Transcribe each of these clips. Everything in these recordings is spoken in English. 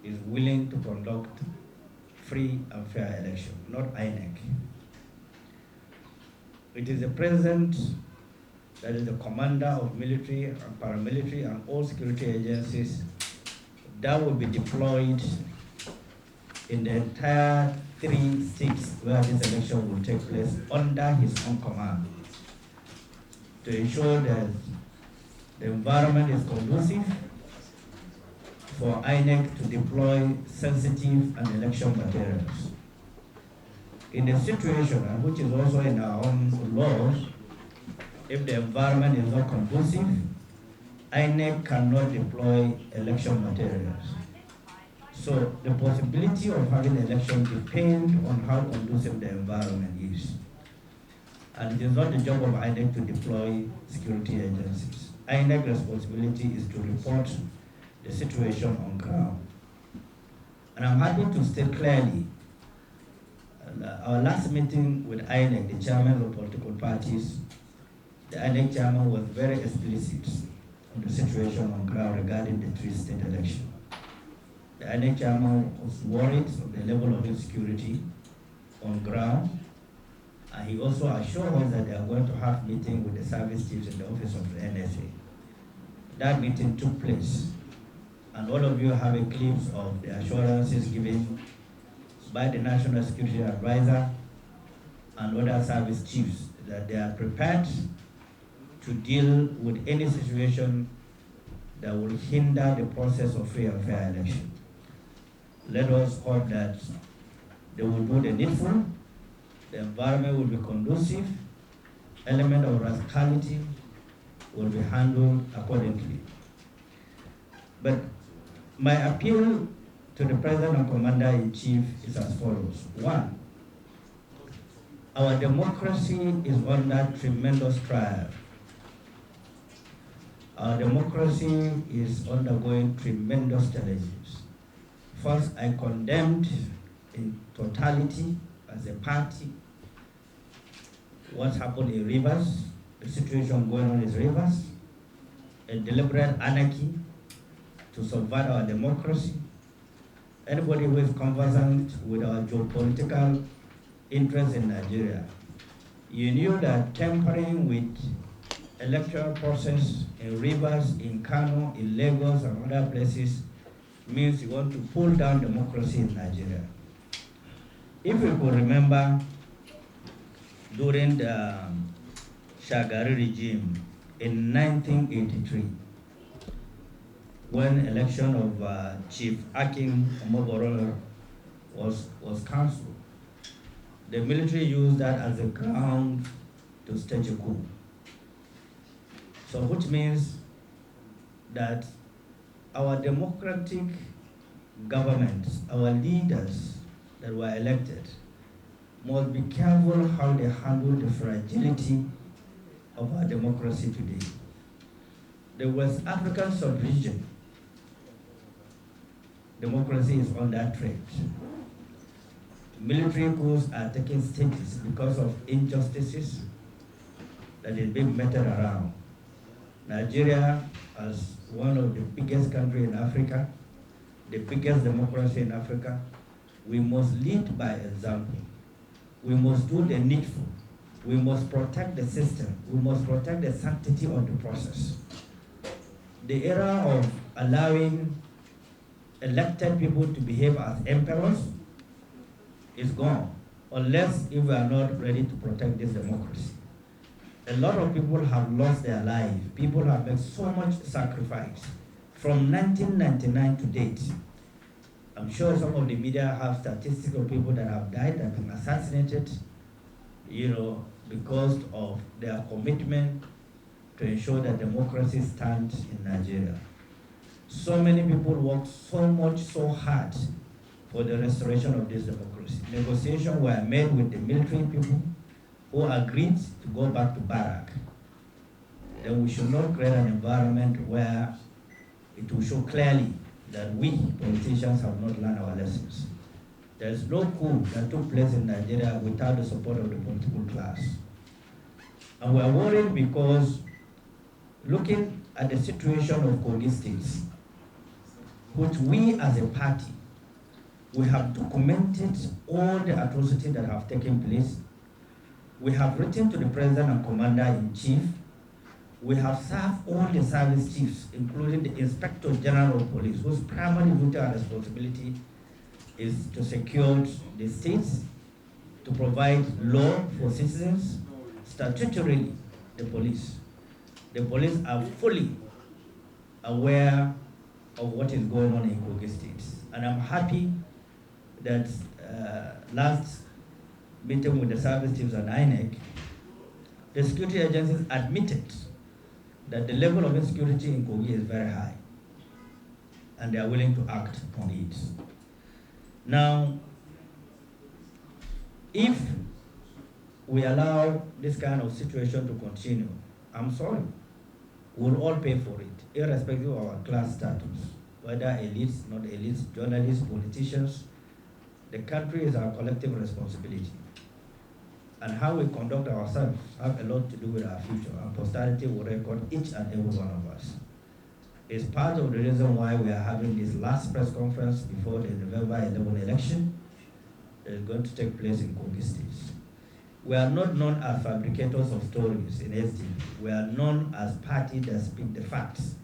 is willing to conduct free and fair election, not INEC. It is the president that is the commander of military and paramilitary and all security agencies that will be deployed in the entire 3 states where this election will take place under his own command to ensure that the environment is conducive for INEC to deploy sensitive and election materials. In a situation, and which is also in our own laws, if the environment is not conducive, INEC cannot deploy election materials. So the possibility of having election depends on how conducive the environment is. And it is not the job of INEC to deploy security agencies. INEC's responsibility is to report the situation on ground. And I'm happy to state clearly, our last meeting with INEC, the chairman of political parties, the INEC chairman was very explicit on the situation on ground regarding the 3-state election. The INEC chairman was worried of the level of insecurity on ground, and he also assured us that they are going to have meeting with the service chiefs in the office of the NSA. That meeting took place, and all of you have a glimpse of the assurances given by the National Security Advisor and other service chiefs that they are prepared to deal with any situation that will hinder the process of free and fair election. Let us hope that they will do the needful, the environment will be conducive, element of rascality will be handled accordingly. But my appeal to the President and Commander-in-Chief is as follows. One, our democracy is under tremendous trial. Our democracy is undergoing tremendous challenges. First, I condemned in totality as a party what's happened in Rivers, the situation going on in Rivers, a deliberate anarchy to subvert our democracy. Anybody who is conversant with our geopolitical interests in Nigeria, you knew that tampering with electoral process in Rivers, in Kano, in Lagos, and other places means you want to pull down democracy in Nigeria. If you could remember, during the Shagari regime in 1983, when election of Chief Akin Omoboro was cancelled, the military used that as a ground to stage a coup. So which means that our democratic governments, our leaders that were elected, must be careful how they handle the fragility of our democracy today. The West African sub-region, democracy is under threat. Military coups are taking stages because of injustices that is being meted around. Nigeria, as one of the biggest countries in Africa, the biggest democracy in Africa, we must lead by example. We must do the needful. We must protect the system. We must protect the sanctity of the process. The era of allowing elected people to behave as emperors is gone, unless if we are not ready to protect this democracy. A lot of people have lost their lives. People have made so much sacrifice from 1999 to date. I'm sure some of the media have statistics of people that have died and been assassinated, because of their commitment to ensure that democracy stands in Nigeria. So many people worked so hard for the restoration of this democracy. Negotiations were made with the military people who agreed to go back to barrack. Then we should not create an environment where it will show clearly that we politicians have not learned our lessons. There is no coup that took place in Nigeria without the support of the political class. And we are worried because looking at the situation of Kogi states, which we as a party, we have documented all the atrocities that have taken place. We have written to the President and Commander-in-Chief. We have served all the service chiefs, including the Inspector General of Police, whose primary duty and responsibility is to secure the states, to provide law for citizens, statutorily the police. The police are fully aware of what is going on in Kogi State. And I'm happy that last meeting with the service chiefs and INEC, the security agencies admitted that the level of insecurity in Kogi is very high, and they are willing to act on it. Now, if we allow this kind of situation to continue, I'm sorry, we'll all pay for it, irrespective of our class status, whether elites, not elites, journalists, politicians. The country is our collective responsibility. And how we conduct ourselves have a lot to do with our future, and posterity will record each and every one of us. It's part of the reason why we are having this last press conference before the November 11 election that is going to take place in Kogi State. We are not known as fabricators of stories in Sdp. We are known as parties that speak the facts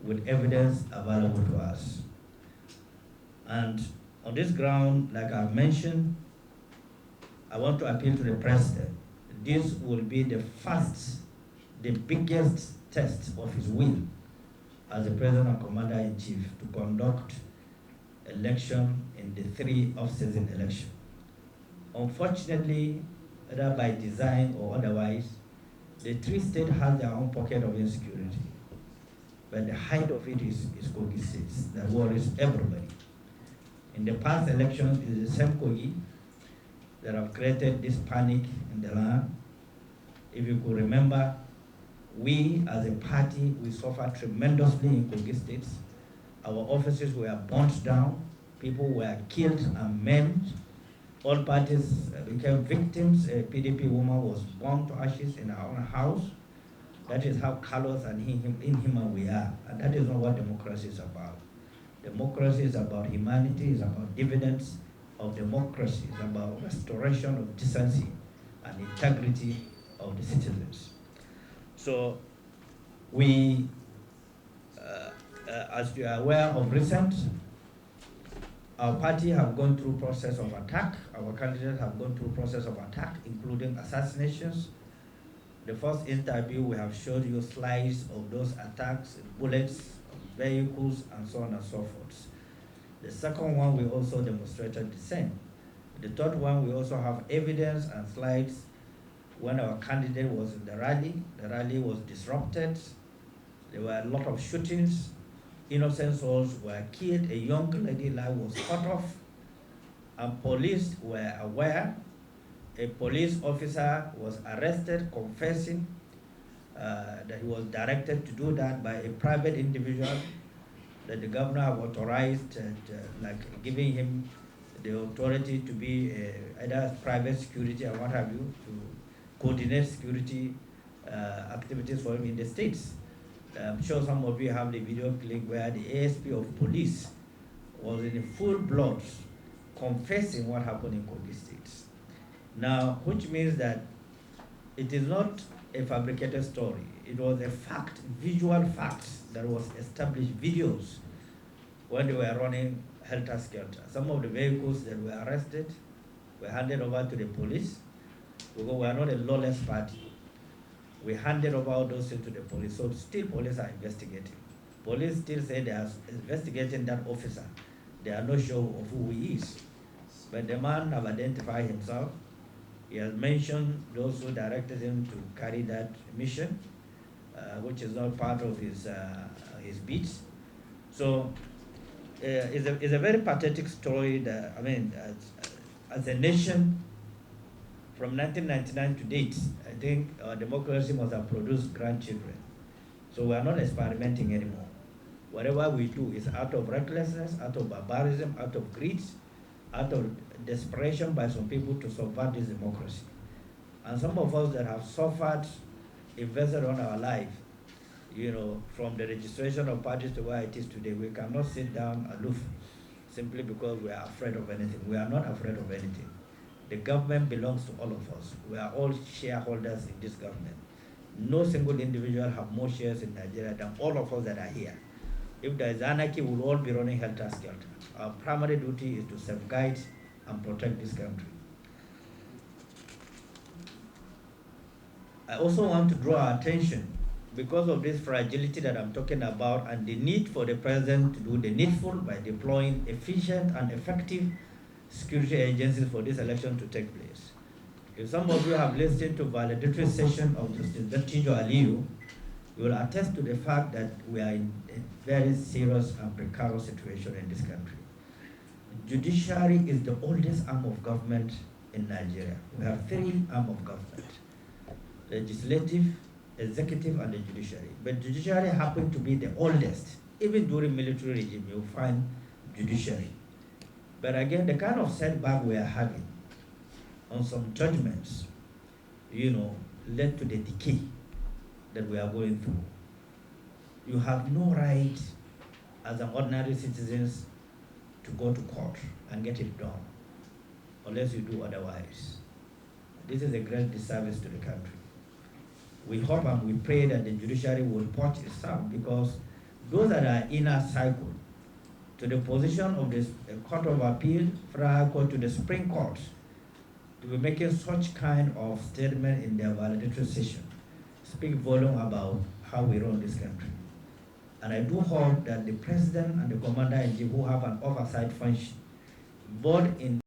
with evidence available to us. And on this ground, like I've mentioned, I want to appeal to the President. This will be the first, the biggest test of his will as the President and Commander-in-Chief to conduct election in the 3 off-season elections. Unfortunately, whether by design or otherwise, the 3 states have their own pocket of insecurity. But the height of it is Kogi State that worries everybody. In the past elections, it is the same Kogi that have created this panic in the land. If you could remember, we as a party, we suffered tremendously in Kogi State. Our offices were burnt down, people were killed and maimed. All parties became victims. A PDP woman was burned to ashes in her own house. That is how callous and inhuman we are. And that is not what democracy is about. Democracy is about humanity, it's about dividends of democracy, it's about restoration of decency and integrity of the citizens. So we, as you are aware of recent, our party have gone through process of attack. Our candidates have gone through process of attack, including assassinations. The first interview, we have showed you slides of those attacks, bullets, vehicles, and so on and so forth. The second one, we also demonstrated the same. The third one, we also have evidence and slides when our candidate was in the rally. The rally was disrupted. There were a lot of shootings. Innocent souls were killed. A young lady life was cut off. And police were aware. A police officer was arrested, confessing that he was directed to do that by a private individual that the governor have authorized, like giving him the authority to be either private security or what have you, to coordinate security activities for him in the states. I'm sure some of you have the video clip where the ASP of police was in full blood confessing what happened in Kogi State. Now, which means that it is not a fabricated story. It was a fact, visual facts that was established, videos when they were running helter-skelter. Some of the vehicles that were arrested were handed over to the police because we are not a lawless party. We handed over all those things to the police, so still police are investigating. Police still say they are investigating that officer. They are not sure of who he is. But the man have identified himself. He has mentioned those who directed him to carry that mission, which is not part of his beats. So it's a very pathetic story that, I mean, as a nation, from 1999 to date, I think our democracy must have produced grandchildren. So we are not experimenting anymore. Whatever we do is out of recklessness, out of barbarism, out of greed, out of desperation by some people to subvert this democracy. And some of us that have suffered, invested on our life, from the registration of parties to where it is today, we cannot sit down aloof simply because we are afraid of anything. We are not afraid of anything. The government belongs to all of us. We are all shareholders in this government. No single individual have more shares in Nigeria than all of us that are here. If there is anarchy, we'll all be running helter-skelter. Our primary duty is to safeguard and protect this country. I also want to draw our attention, because of this fragility that I'm talking about and the need for the president to do the needful by deploying efficient and effective security agencies for this election to take place. If some of you have listened to valedictory session of Justice Tijo Aliyu, you will attest to the fact that we are in a very serious and precarious situation in this country. Judiciary is the oldest arm of government in Nigeria. We have 3 arms of government: legislative, executive, and the judiciary. But judiciary happened to be the oldest. Even during military regime, you'll find judiciary. But again, the kind of setback we are having on some judgments, led to the decay that we are going through. You have no right as an ordinary citizen to go to court and get it done unless you do otherwise. This is a great disservice to the country. We hope and we pray that the judiciary will watch itself, because those that are inner cycle to the position of the Court of Appeal, Federal Court, to the Supreme Court, to be making such kind of statement in their valedictory session speak volume about how we run this country. And I do hope that the President and the Commander-in-Chief, who have an oversight function, both in